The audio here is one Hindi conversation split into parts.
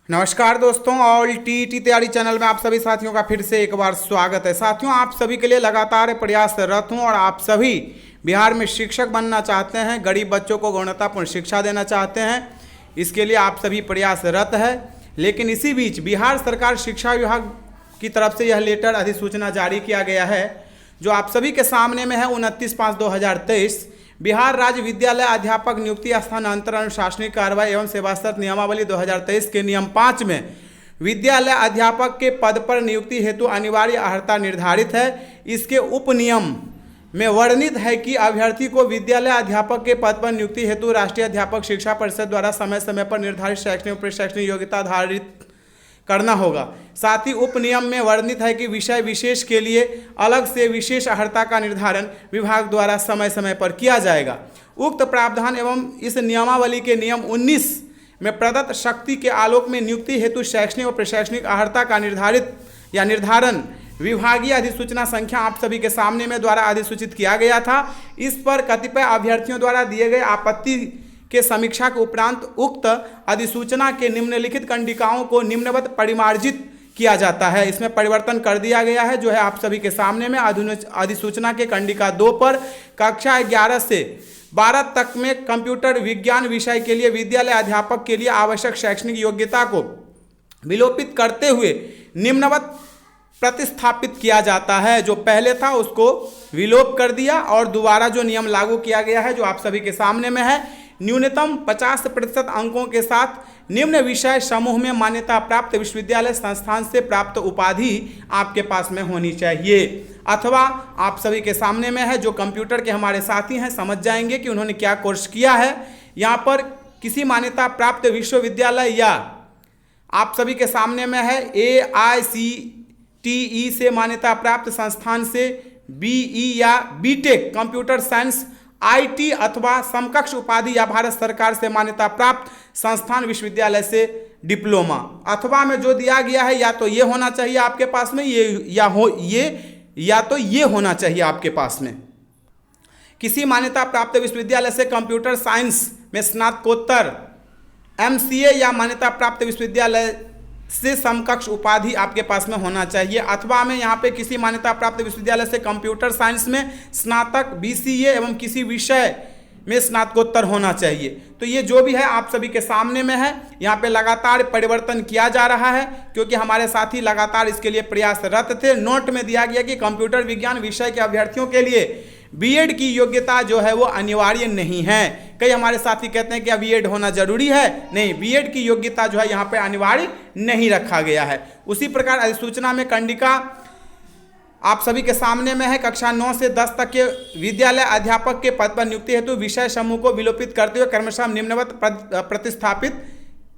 नमस्कार दोस्तों, ऑल टीटी तैयारी चैनल में आप सभी साथियों का फिर से एक बार स्वागत है। साथियों, आप सभी के लिए लगातार प्रयासरत हूं और आप सभी बिहार में शिक्षक बनना चाहते हैं, गरीब बच्चों को गुणवत्तापूर्ण शिक्षा देना चाहते हैं, इसके लिए आप सभी प्रयासरत है। लेकिन इसी बीच बिहार सरकार शिक्षा विभाग की तरफ से यह लेटर अधिसूचना जारी किया गया है जो आप सभी के सामने में है। 29/5/2023 बिहार राज्य विद्यालय अध्यापक नियुक्ति स्थानांतरण अनुशासनिक कार्रवाई एवं सेवा शर्त नियमावली 2023 के नियम 5 में विद्यालय अध्यापक के पद पर नियुक्ति हेतु अनिवार्य अर्हता निर्धारित है। इसके उपनियम में वर्णित है कि अभ्यर्थी को विद्यालय अध्यापक के पद पर नियुक्ति हेतु राष्ट्रीय अध्यापक शिक्षा परिषद द्वारा समय समय पर निर्धारित शैक्षणिक प्रशैक्षणिक योग्यता आधारित करना होगा। साथ ही उपनियम में वर्णित है कि विषय विशेष के लिए अलग से विशेष अर्हता का निर्धारण विभाग द्वारा समय समय पर किया जाएगा। उक्त प्रावधान एवं इस नियमावली के नियम 19 में प्रदत्त शक्ति के आलोक में नियुक्ति हेतु शैक्षणिक और प्रशैक्षणिक अर्हता का निर्धारण विभागीय अधिसूचना संख्या आप सभी के सामने में द्वारा अधिसूचित किया गया था। इस पर कतिपय अभ्यर्थियों द्वारा दिए गए आपत्ति के समीक्षा के उपरांत उक्त अधिसूचना के निम्नलिखित कंडिकाओं को निम्नवत परिमार्जित किया जाता है। इसमें परिवर्तन कर दिया गया है जो है आप सभी के सामने में। अधिसूचना के कंडिका 2 पर कक्षा 11 से 12 तक में कंप्यूटर विज्ञान विषय के लिए विद्यालय अध्यापक के लिए आवश्यक शैक्षणिक योग्यता को विलोपित करते हुए निम्नवत प्रतिस्थापित किया जाता है। जो पहले था उसको विलोप कर दिया और दोबारा जो नियम लागू किया गया है जो आप सभी के सामने में है। न्यूनतम 50% अंकों के साथ निम्न विषय समूह में मान्यता प्राप्त विश्वविद्यालय संस्थान से प्राप्त उपाधि आपके पास में होनी चाहिए। अथवा आप सभी के सामने में है, जो कंप्यूटर के हमारे साथी हैं समझ जाएंगे कि उन्होंने क्या कोर्स किया है। यहाँ पर किसी मान्यता प्राप्त विश्वविद्यालय या आप सभी के सामने में है AICTE से मान्यता प्राप्त संस्थान से BE या BTech कंप्यूटर साइंस IT अथवा समकक्ष उपाधि या भारत सरकार से मान्यता प्राप्त संस्थान विश्वविद्यालय से डिप्लोमा। अथवा में जो दिया गया है या तो ये होना चाहिए आपके पास में या तो ये होना चाहिए आपके पास में। किसी मान्यता प्राप्त विश्वविद्यालय से कंप्यूटर साइंस में स्नातकोत्तर MCA या मान्यता प्राप्त विश्वविद्यालय से समकक्ष उपाधि आपके पास में होना चाहिए। अथवा में यहाँ पे किसी मान्यता प्राप्त विश्वविद्यालय से कंप्यूटर साइंस में स्नातक BCA एवं किसी विषय में स्नातकोत्तर होना चाहिए। तो ये जो भी है आप सभी के सामने में है। यहाँ पे लगातार परिवर्तन किया जा रहा है क्योंकि हमारे साथी लगातार इसके लिए प्रयासरत थे। नोट में दिया गया कि कंप्यूटर विज्ञान विषय के अभ्यर्थियों के लिए BEd की योग्यता जो है वो अनिवार्य नहीं है। कई हमारे साथी कहते हैं कि अब BEd होना जरूरी है। नहीं, BEd की योग्यता जो है यहाँ पे अनिवार्य नहीं रखा गया है। उसी प्रकार अधिसूचना में कंडिका आप सभी के सामने में है। कक्षा 9 से 10 तक के विद्यालय अध्यापक के पद पर नियुक्ति हेतु विषय समूह को विलोपित करते हुए क्रमशः निम्नवत प्रतिस्थापित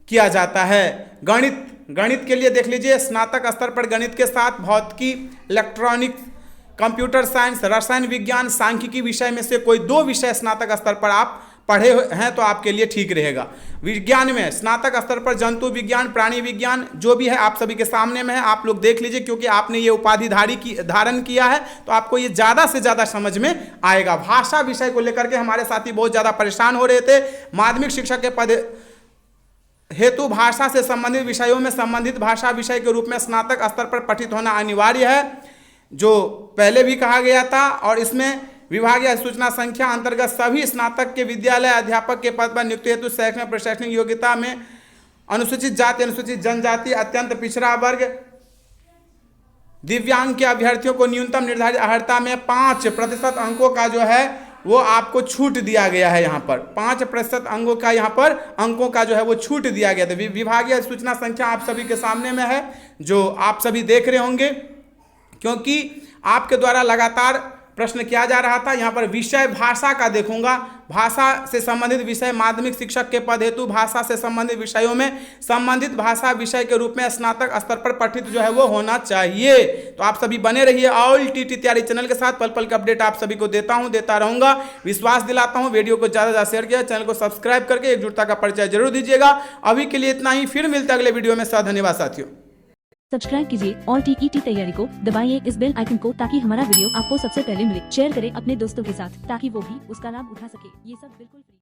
किया जाता है। गणित के लिए देख लीजिए, स्नातक स्तर पर गणित के साथ भौतिकी, इलेक्ट्रॉनिक्स, कंप्यूटर साइंस, रसायन विज्ञान, सांख्यिकी विषय में से कोई 2 विषय स्नातक स्तर पर आप पढ़े हैं तो आपके लिए ठीक रहेगा। विज्ञान में स्नातक स्तर पर जंतु विज्ञान, प्राणी विज्ञान जो भी है आप सभी के सामने में है। आप लोग देख लीजिए क्योंकि आपने ये उपाधि धारण किया है तो आपको ये ज़्यादा से ज़्यादा समझ में आएगा। भाषा विषय को लेकर के हमारे साथी बहुत ज़्यादा परेशान हो रहे थे। माध्यमिक शिक्षक के पद हेतु भाषा से संबंधित विषयों में संबंधित भाषा विषय के रूप में स्नातक स्तर पर पठित होना अनिवार्य है, जो पहले भी कहा गया था। और इसमें विभागीय अधिसूचना संख्या अंतर्गत सभी स्नातक के विद्यालय अध्यापक के पद पर नियुक्ति हेतु शैक्षणिक प्रशैक्षणिक योग्यता में अनुसूचित जाति, अनुसूचित जनजाति, अत्यंत पिछड़ा वर्ग, दिव्यांग के अभ्यर्थियों को न्यूनतम निर्धारित अर्हता में 5% अंकों का जो है वो आपको छूट दिया गया है। यहाँ पर 5% अंकों का जो है वो छूट दिया गया था। विभागीय अधिसूचना संख्या आप सभी के सामने में है जो आप सभी देख रहे होंगे क्योंकि आपके द्वारा लगातार प्रश्न किया जा रहा था। यहाँ पर विषय भाषा का देखूंगा, भाषा से संबंधित विषय माध्यमिक शिक्षक के पद हेतु भाषा से संबंधित विषयों में संबंधित भाषा विषय के रूप में स्नातक स्तर पर पठित जो है वो होना चाहिए। तो आप सभी बने रहिए ऑल टीटी तैयारी चैनल के साथ। पल पल का अपडेट आप सभी को देता रहूंगा, विश्वास दिलाता हूँ। वीडियो को ज़्यादा से ज़्यादा शेयर किया, चैनल को सब्सक्राइब करके एकजुटता का परिचय जरूर दीजिएगा। अभी के लिए इतना ही, फिर मिलते अगले वीडियो में। धन्यवाद साथियों। सब्सक्राइब कीजिए और टीईटी तैयारी को दबाइए इस बेल आइकन को ताकि हमारा वीडियो आपको सबसे पहले मिले। शेयर करें अपने दोस्तों के साथ ताकि वो भी उसका लाभ उठा सके। ये सब बिल्कुल फ्री।